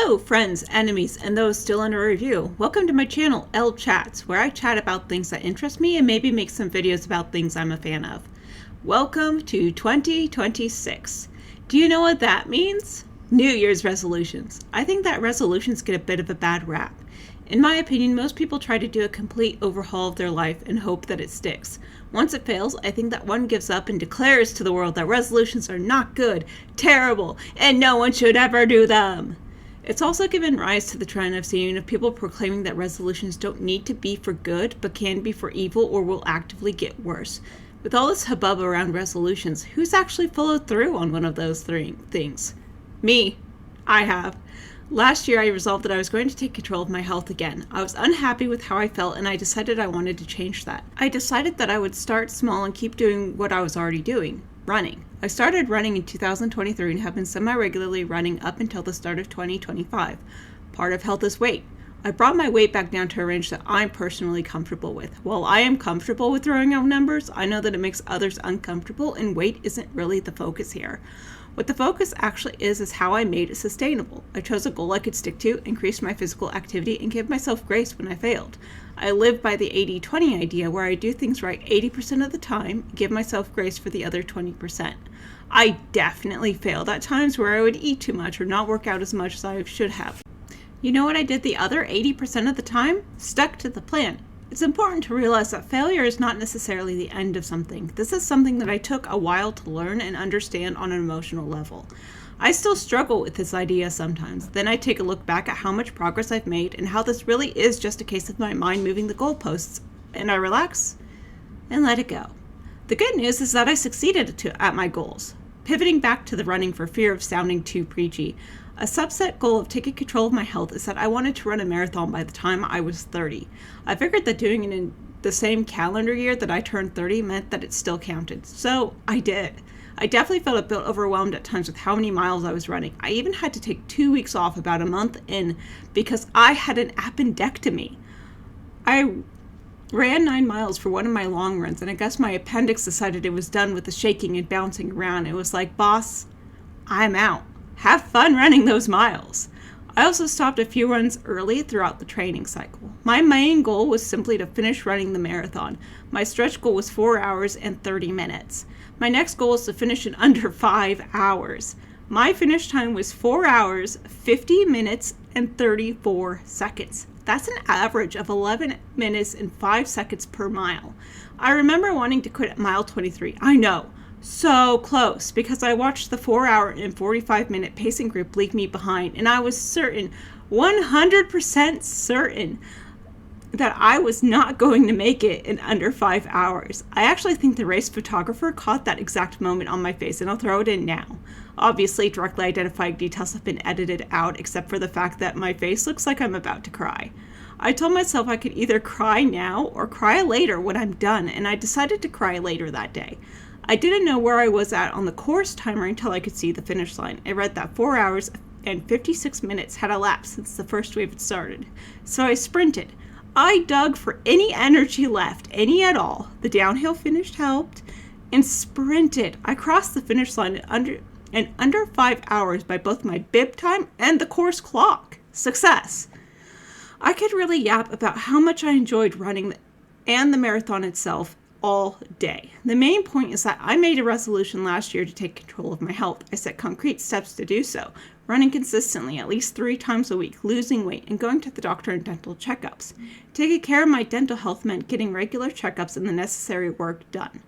Hello, friends, enemies, and those still under review. Welcome to my channel, Elle Chats, where I chat about things that interest me and maybe make some videos about things I'm a fan of. Welcome to 2026. Do you know what that means? New Year's resolutions. I think that resolutions get a bit of a bad rap. In my opinion, most people try to do a complete overhaul of their life and hope that it sticks. Once it fails, I think that one gives up and declares to the world that resolutions are not good, terrible, and no one should ever do them. It's also given rise to the trend I've seen of people proclaiming that resolutions don't need to be for good, but can be for evil or will actively get worse. With all this hubbub around resolutions, who's actually followed through on one of those three things? Me. I have. Last year, I resolved that I was going to take control of my health again. I was unhappy with how I felt, and I decided I wanted to change that. I decided that I would start small and keep doing what I was already doing, running. I started running in 2023 and have been semi-regularly running up until the start of 2025. Part of health is weight. I brought my weight back down to a range that I'm personally comfortable with. While I am comfortable with throwing out numbers, I know that it makes others uncomfortable, and weight isn't really the focus here. What the focus actually is how I made it sustainable. I chose a goal I could stick to, increased my physical activity, and gave myself grace when I failed. I live by the 80-20 idea, where I do things right 80% of the time, give myself grace for the other 20%. I definitely failed at times where I would eat too much or not work out as much as I should have. You know what I did the other 80% of the time? Stuck to the plan. It's important to realize that failure is not necessarily the end of something. This is something that I took a while to learn and understand on an emotional level. I still struggle with this idea sometimes. Then I take a look back at how much progress I've made and how this really is just a case of my mind moving the goalposts, and I relax and let it go. The good news is that I succeeded at my goals. Pivoting back to the running for fear of sounding too preachy, a subset goal of taking control of my health is that I wanted to run a marathon by the time I was 30. I figured that doing it in the same calendar year that I turned 30 meant that it still counted. So I did. I definitely felt a bit overwhelmed at times with how many miles I was running. I even had to take 2 weeks off about a month in because I had an appendectomy. I ran 9 miles for one of my long runs, and I guess my appendix decided it was done with the shaking and bouncing around. It was like, boss, I'm out. Have fun running those miles. I also stopped a few runs early throughout the training cycle. My main goal was simply to finish running the marathon. My stretch goal was 4 hours and 30 minutes. My next goal was to finish in under 5 hours. My finish time was 4 hours, 50 minutes, and 34 seconds. That's an average of 11 minutes and 5 seconds per mile. I remember wanting to quit at mile 23. I know. So close, because I watched the 4 hour and 45 minute pacing group leave me behind, and I was certain, 100% certain, that I was not going to make it in under 5 hours. I actually think the race photographer caught that exact moment on my face, and I'll throw it in now. Obviously, directly identified details have been edited out, except for the fact that my face looks like I'm about to cry. I told myself I could either cry now or cry later when I'm done, and I decided to cry later that day. I didn't know where I was at on the course timer until I could see the finish line. I read that 4 hours and 56 minutes had elapsed since the first wave had started. So I sprinted. I dug for any energy left, any at all. The downhill finish helped, and sprinted. I crossed the finish line in under 5 hours by both my bib time and the course clock. Success. I could really yap about how much I enjoyed running and the marathon itself all day. The main point is that I made a resolution last year to take control of my health. I set concrete steps to do so, running consistently at least 3 times a week, losing weight, and going to the doctor and dental checkups. Taking care of my dental health meant getting regular checkups and the necessary work done.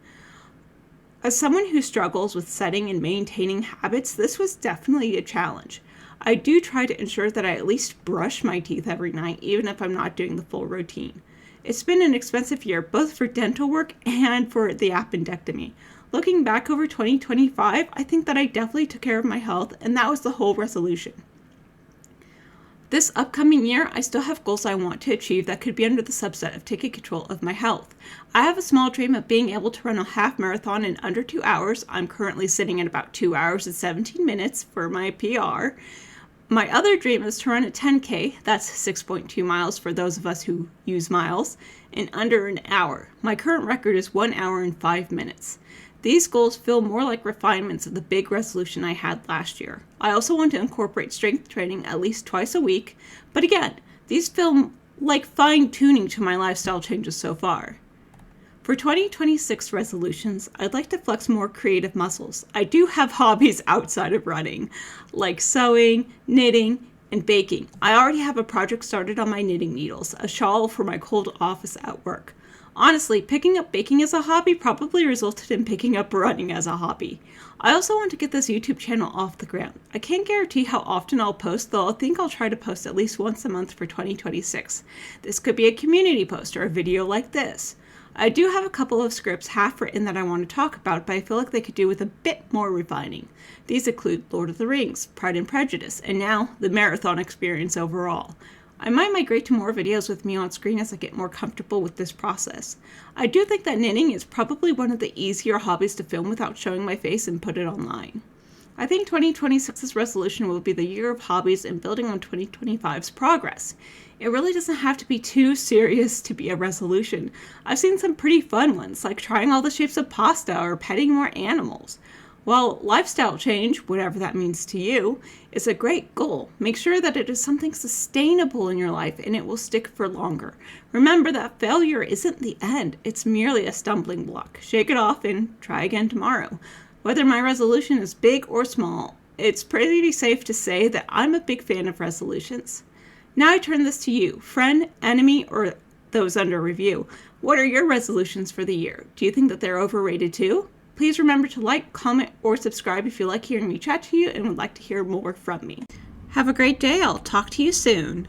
As someone who struggles with setting and maintaining habits, this was definitely a challenge. I do try to ensure that I at least brush my teeth every night, even if I'm not doing the full routine. It's been an expensive year, both for dental work and for the appendectomy. Looking back over 2025, I think that I definitely took care of my health, and that was the whole resolution. This upcoming year, I still have goals I want to achieve that could be under the subset of taking control of my health. I have a small dream of being able to run a half marathon in under 2 hours. I'm currently sitting at about 2 hours and 17 minutes for my PR. My other dream is to run a 10K, that's 6.2 miles for those of us who use miles, in under an hour. My current record is 1 hour and 5 minutes. These goals feel more like refinements of the big resolution I had last year. I also want to incorporate strength training at least twice a week, but again, these feel like fine-tuning to my lifestyle changes so far. For 2026 resolutions, I'd like to flex more creative muscles. I do have hobbies outside of running, like sewing, knitting, and baking. I already have a project started on my knitting needles, a shawl for my cold office at work. Honestly, picking up baking as a hobby probably resulted in picking up running as a hobby. I also want to get this YouTube channel off the ground. I can't guarantee how often I'll post, though I think I'll try to post at least once a month for 2026. This could be a community post or a video like this. I do have a couple of scripts half written that I want to talk about, but I feel like they could do with a bit more refining. These include Lord of the Rings, Pride and Prejudice, and now the marathon experience overall. I might migrate to more videos with me on screen as I get more comfortable with this process. I do think that knitting is probably one of the easier hobbies to film without showing my face and put it online. I think 2026's resolution will be the year of hobbies and building on 2025's progress. It really doesn't have to be too serious to be a resolution. I've seen some pretty fun ones, like trying all the shapes of pasta or petting more animals. While lifestyle change, whatever that means to you, is a great goal, make sure that it is something sustainable in your life and it will stick for longer. Remember that failure isn't the end, it's merely a stumbling block. Shake it off and try again tomorrow. Whether my resolution is big or small, it's pretty safe to say that I'm a big fan of resolutions. Now I turn this to you, friend, enemy, or those under review. What are your resolutions for the year? Do you think that they're overrated too? Please remember to like, comment, or subscribe if you like hearing me chat to you and would like to hear more from me. Have a great day. I'll talk to you soon.